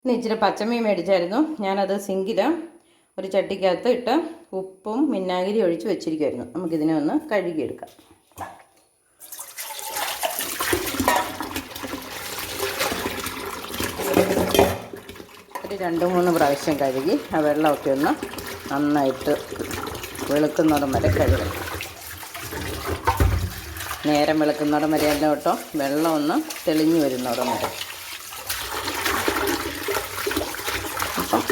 ഇന്ന് ഇച്ചിരി പച്ചമീൻ മേടിച്ചായിരുന്നു. ഞാനത് സിങ്കിൽ ഒരു ചട്ടിക്കകത്ത് ഇട്ട് ഉപ്പും വിനാഗിരി ഒഴിച്ച് വെച്ചിരിക്കുമായിരുന്നു. നമുക്കിതിനെ ഒന്ന് കഴുകിയെടുക്കാം. ഒരു 2-3 പ്രാവശ്യം കഴുകി ആ വെള്ളമൊക്കെ ഒന്ന് നന്നായിട്ട് വെളുക്കുന്നിടം വരെ കഴുകണം. നേരം വെളുക്കുന്നിടം വരെ അല്ല കേട്ടോ, വെള്ളം ഒന്ന് തെളിഞ്ഞു വരുന്നിടം വരെ. അപ്പം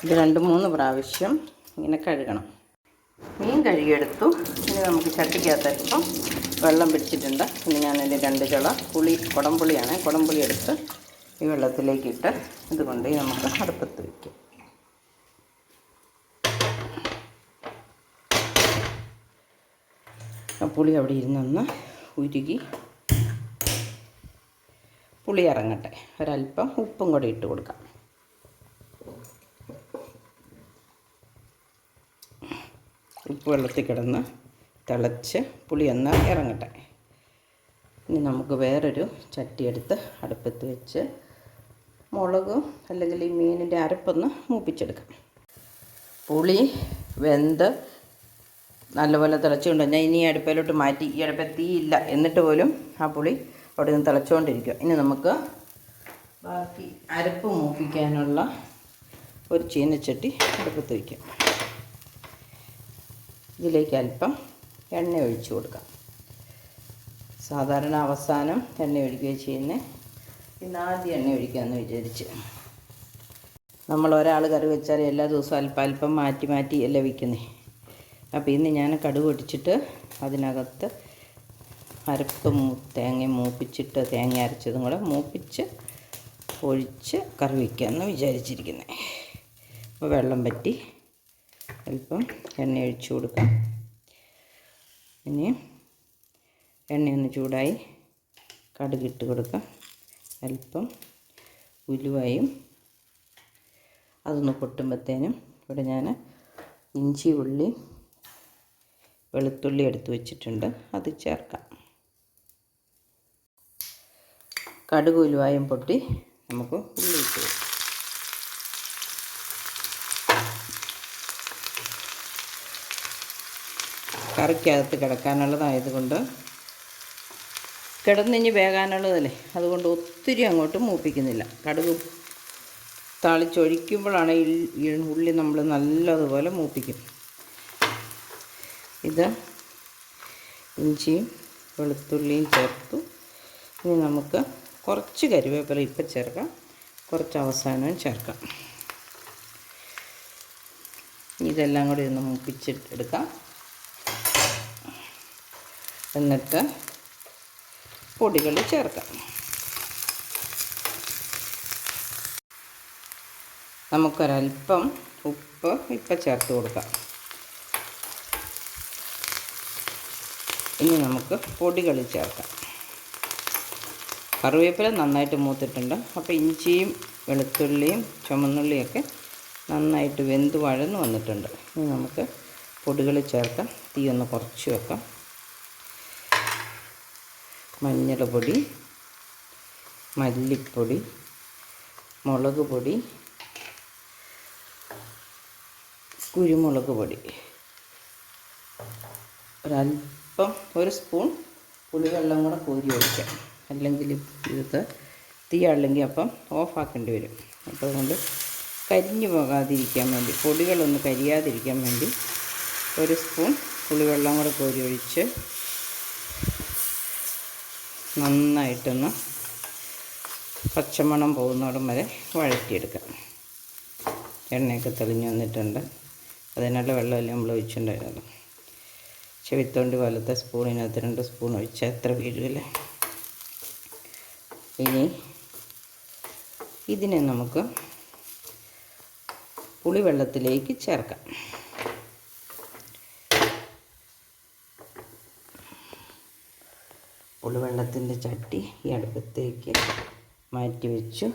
ഇത് 2-3 പ്രാവശ്യം ഇങ്ങനെ കഴുകണം. മീൻ കഴുകിയെടുത്തു. ഇനി നമുക്ക് ചട്ടിക്കകത്തപ്പം വെള്ളം പിടിച്ചിട്ടുണ്ട്. ഇനി ഞാനതിൻ്റെ 2 ചുള കുടംപുളി എടുത്ത് ഈ വെള്ളത്തിലേക്കിട്ട് ഇതുകൊണ്ട് നമുക്ക് അടുപ്പത്ത് വയ്ക്കാം. ആ പുളി അവിടെ ഇരുന്നൊന്ന് ഉരുകി പുളി ഇറങ്ങട്ടെ. ഒരല്പം ഉപ്പും കൂടി ഇട്ട് കൊടുക്കാം. ഉപ്പ് വെള്ളത്തിൽ കിടന്ന് തിളച്ച് പുളി ഒന്ന് ഇറങ്ങട്ടെ. ഇനി നമുക്ക് വേറൊരു ചട്ടിയെടുത്ത് അടുപ്പത്ത് വെച്ച് മുളകും അല്ലെങ്കിൽ ഈ മീനിൻ്റെ അരപ്പൊന്ന് മൂപ്പിച്ചെടുക്കാം. പുളി വെന്ത് നല്ലപോലെ തിളച്ചുകൊണ്ട് ഞാൻ ഇനി അടുപ്പിലോട്ട് മാറ്റി. ഈ അടുപ്പിൽ തീയില്ല, എന്നിട്ട് പോലും ആ പുളി അവിടെ നിന്ന് തിളച്ചുകൊണ്ടിരിക്കുക. ഇനി നമുക്ക് ബാക്കി അരപ്പ് മൂപ്പിക്കാനുള്ള ഒരു ചീനച്ചട്ടി അടുപ്പത്ത് വയ്ക്കാം. ഇതിലേക്ക് അല്പം എണ്ണ ഒഴിച്ചു കൊടുക്കാം. സാധാരണ അവസാനം എണ്ണ ഒഴിക്കുകയും ചെയ്യുന്നത്, ഇന്ന് ആദ്യം എണ്ണ ഒഴിക്കാമെന്ന് വിചാരിച്ച്. നമ്മൾ ഒരാൾ കറി വെച്ചാൽ എല്ലാ ദിവസവും അല്പം മാറ്റി അല്ലേ വയ്ക്കുന്നത്. അപ്പോൾ ഇന്ന് ഞാൻ കടുക് പൊട്ടിച്ചിട്ട് അതിനകത്ത് അരപ്പ് തേങ്ങ മൂപ്പിച്ചിട്ട് തേങ്ങ അരച്ചതും കൂടെ മൂപ്പിച്ച് ഒഴിച്ച് കറി വയ്ക്കാമെന്ന് വിചാരിച്ചിരിക്കുന്നത്. അപ്പോൾ വെള്ളം പറ്റി അല്പം എണ്ണ ഒഴിച്ചു കൊടുക്കാം. ഇനി എണ്ണയൊന്ന് ചൂടായി കടുകിട്ട് കൊടുക്കാം. അല്പം ഉലുവയും അതൊന്ന് പൊട്ടുമ്പോഴത്തേനും ഇവിടെ ഞാൻ ഇഞ്ചി, ഉള്ളി, വെളുത്തുള്ളി എടുത്ത് വെച്ചിട്ടുണ്ട്, അത് ചേർക്കാം. കടുക് ഉലുവായും പൊട്ടി നമുക്ക് ഉള്ളി ഇട്ട് കൊടുക്കാം. കറിക്കകത്ത് കിടക്കാനുള്ളതായതുകൊണ്ട് കിടന്നിഞ്ഞ് വേകാനുള്ളതല്ലേ, അതുകൊണ്ട് ഒത്തിരി അങ്ങോട്ട് മൂപ്പിക്കുന്നില്ല. കടുക് താളിച്ചൊഴിക്കുമ്പോഴാണ് ഈ ഉള്ളി നമ്മൾ നല്ലതുപോലെ മൂപ്പിക്കും. ഇത് ഇഞ്ചിയും വെളുത്തുള്ളിയും ചേർത്തു. ഇനി നമുക്ക് കുറച്ച് കരിവേപ്പില ഇപ്പം ചേർക്കാം, കുറച്ച് അവസാനവും ചേർക്കാം. ഇതെല്ലാം കൂടി ഒന്ന് മൂപ്പിച്ചെടുക്കാം. എന്നിട്ട് പൊടികൾ ചേർക്കാം. നമുക്കൊരല്പം ഉപ്പ് ഇപ്പം ചേർത്ത് കൊടുക്കാം. ഇനി നമുക്ക് പൊടികൾ ചേർക്കാം. കറിവേപ്പില നന്നായിട്ട് മൂത്തിട്ടുണ്ട്. അപ്പോൾ ഇഞ്ചിയും വെളുത്തുള്ളിയും ചുമന്നുള്ളിയൊക്കെ നന്നായിട്ട് വെന്ത് വഴന്ന് വന്നിട്ടുണ്ട്. ഇനി നമുക്ക് പൊടികൾ ചേർക്കാം. തീ ഒന്ന് കുറച്ച് വെക്കാം. മഞ്ഞൾ പൊടി, മല്ലിപ്പൊടി, മുളക് പൊടി, കുരുമുളക് പൊടി, ഒരല്പം 1 സ്പൂൺ പുളിവെള്ളം കൂടെ കോരി ഒഴിക്കാം. അല്ലെങ്കിൽ ഇത് തീ അല്ലെങ്കിൽ അപ്പം ഓഫാക്കേണ്ടി വരും. അപ്പോൾ അതുകൊണ്ട് കരിഞ്ഞു പോകാതിരിക്കാൻ വേണ്ടി, പൊടികളൊന്ന് കരിയാതിരിക്കാൻ വേണ്ടി 1 സ്പൂൺ പുളിവെള്ളം കൂടെ കോരി ഒഴിച്ച് നന്നായിട്ടൊന്ന് പച്ചമണം പോകുന്നിടം വരെ വഴറ്റിയെടുക്കാം. എണ്ണയൊക്കെ തെളിഞ്ഞ് വന്നിട്ടുണ്ട്. അതിനുള്ള വെള്ളമല്ലേ നമ്മൾ ഒഴിച്ചിട്ടുണ്ടായിരുന്നത്. ചെവിത്തോണ്ടി പോലത്തെ സ്പൂണിനകത്ത് 2 സ്പൂൺ ഒഴിച്ചാൽ എത്ര വീഴുമല്ലേ. ഇനി ഇതിനെ നമുക്ക് പുളിവെള്ളത്തിലേക്ക് ചേർക്കാം. പുളിവെള്ളത്തിൻ്റെ ചട്ടി ഈ അടുപ്പത്തേക്ക് മാറ്റി വെച്ചു.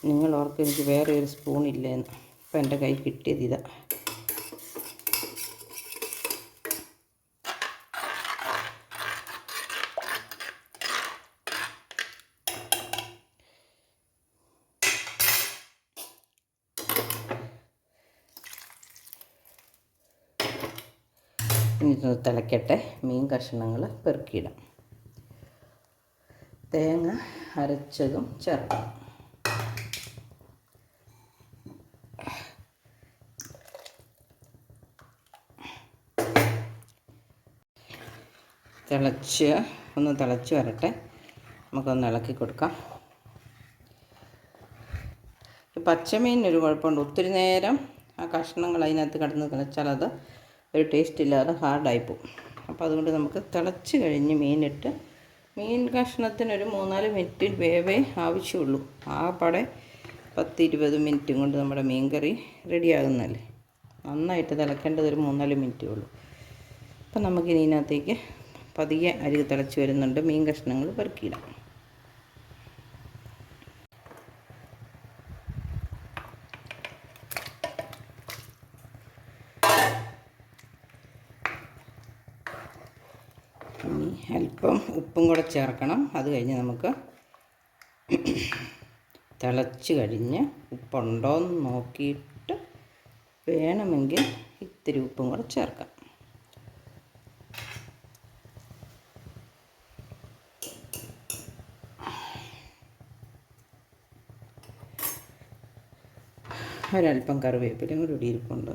നിങ്ങൾ ഓർക്കും എനിക്ക് വേറെ ഒരു സ്പൂണില്ലേന്ന്. അപ്പോൾ എൻ്റെ കൈ കിട്ടിയത് ഇതാ. ഇനി തിളക്കട്ടെ. മീൻ കഷ്ണങ്ങൾ പെറുക്കിയിടാം. തേങ്ങ അരച്ചതും ചേർക്കാം. തിളച്ച് വരട്ടെ. നമുക്കൊന്ന് ഇളക്കി കൊടുക്കാം. പച്ചമീനിനൊരു കുഴപ്പമുണ്ട്. ഒത്തിരി നേരം ആ കഷ്ണങ്ങൾ അതിനകത്ത് കിടന്ന് തിളച്ചാൽ അത് ഒരു ടേസ്റ്റ് ഇല്ലാതെ ഹാർഡായിപ്പോവും. അപ്പോൾ അതുകൊണ്ട് നമുക്ക് തിളച്ച് കഴിഞ്ഞ് മീനിട്ട് മീൻ കഷ്ണത്തിനൊരു 3-4 മിനിറ്റ് വേവേ ആവശ്യമുള്ളൂ. ആകപ്പാടെ 10-20 മിനിറ്റും കൊണ്ട് നമ്മുടെ മീൻ കറി റെഡിയാകുന്നല്ലേ. നന്നായിട്ട് തിളക്കേണ്ടത് ഒരു 3-4 മിനിറ്റേ ഉള്ളൂ. അപ്പം നമുക്കിനി ഇതിനകത്തേക്ക് പതിയെ അരി തിളച്ച് വരുന്നുണ്ട്. മീൻ കഷ്ണങ്ങൾ പെറുക്കിയിടാം. ഇനി അല്പം ഉപ്പും കൂടെ ചേർക്കണം. അത് കഴിഞ്ഞ് നമുക്ക് തിളച്ച് കഴിഞ്ഞ് ഉപ്പുണ്ടോയെന്ന് നോക്കിയിട്ട് വേണമെങ്കിൽ ഇത്തിരി ഉപ്പും കൂടെ ചേർക്കാം. ഒരല്പം കറിവേപ്പിലയും കൂടി ഇടിയിരിപ്പുണ്ട്.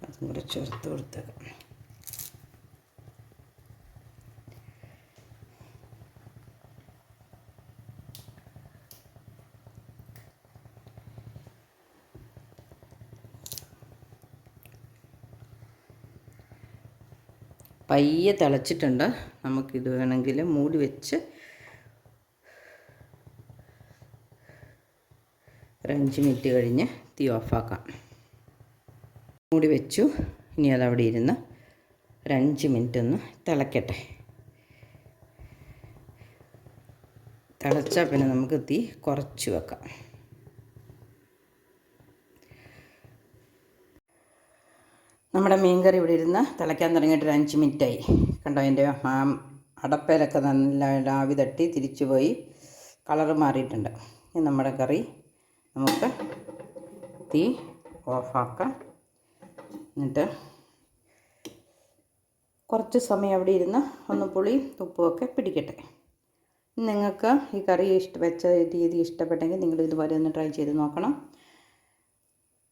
അതും കൂടെ ചേർത്ത് കൊടുത്തേക്കാം. പയ്യെ തിളച്ചിട്ടുണ്ട്. നമുക്കിത് വേണമെങ്കിൽ മൂടി വെച്ച് ഒരു 5 മിനിറ്റ് കഴിഞ്ഞ് തീ ഓഫാക്കാം. മൂടി വെച്ചു. ഇനി അതവിടെ ഇരുന്ന് ഒരു 5 മിനിറ്റ് ഒന്ന് തിളക്കട്ടെ. തിളച്ചാൽ പിന്നെ നമുക്ക് തീ കുറച്ച് വെക്കാം. നമ്മുടെ മീൻ കറി ഇവിടെ ഇരുന്ന് തിളയ്ക്കാൻ തുടങ്ങിയിട്ട് ഒരു 5 മിനിറ്റായി. കണ്ടോ, അതിൻ്റെ അടപ്പേലൊക്കെ നല്ല ആവി തട്ടി തിരിച്ചു പോയി കളറ് മാറിയിട്ടുണ്ട്. ഇനി നമ്മുടെ കറി നമുക്ക് തീ ഓഫാക്കാം. എന്നിട്ട് കുറച്ച് സമയം അവിടെ ഇരുന്ന് ഒന്ന് പുളി ഉപ്പുമൊക്കെ പിടിക്കട്ടെ. നിങ്ങൾക്ക് ഈ കറി വെച്ച രീതി ഇഷ്ടപ്പെട്ടെങ്കിൽ നിങ്ങൾ ഇതുപോലെ ഒന്ന് ട്രൈ ചെയ്ത് നോക്കണം.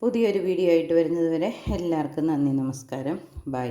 പുതിയൊരു വീഡിയോ ആയിട്ട് വരുന്നത് വരെ എല്ലാവർക്കും നന്ദി, നമസ്കാരം, ബൈ.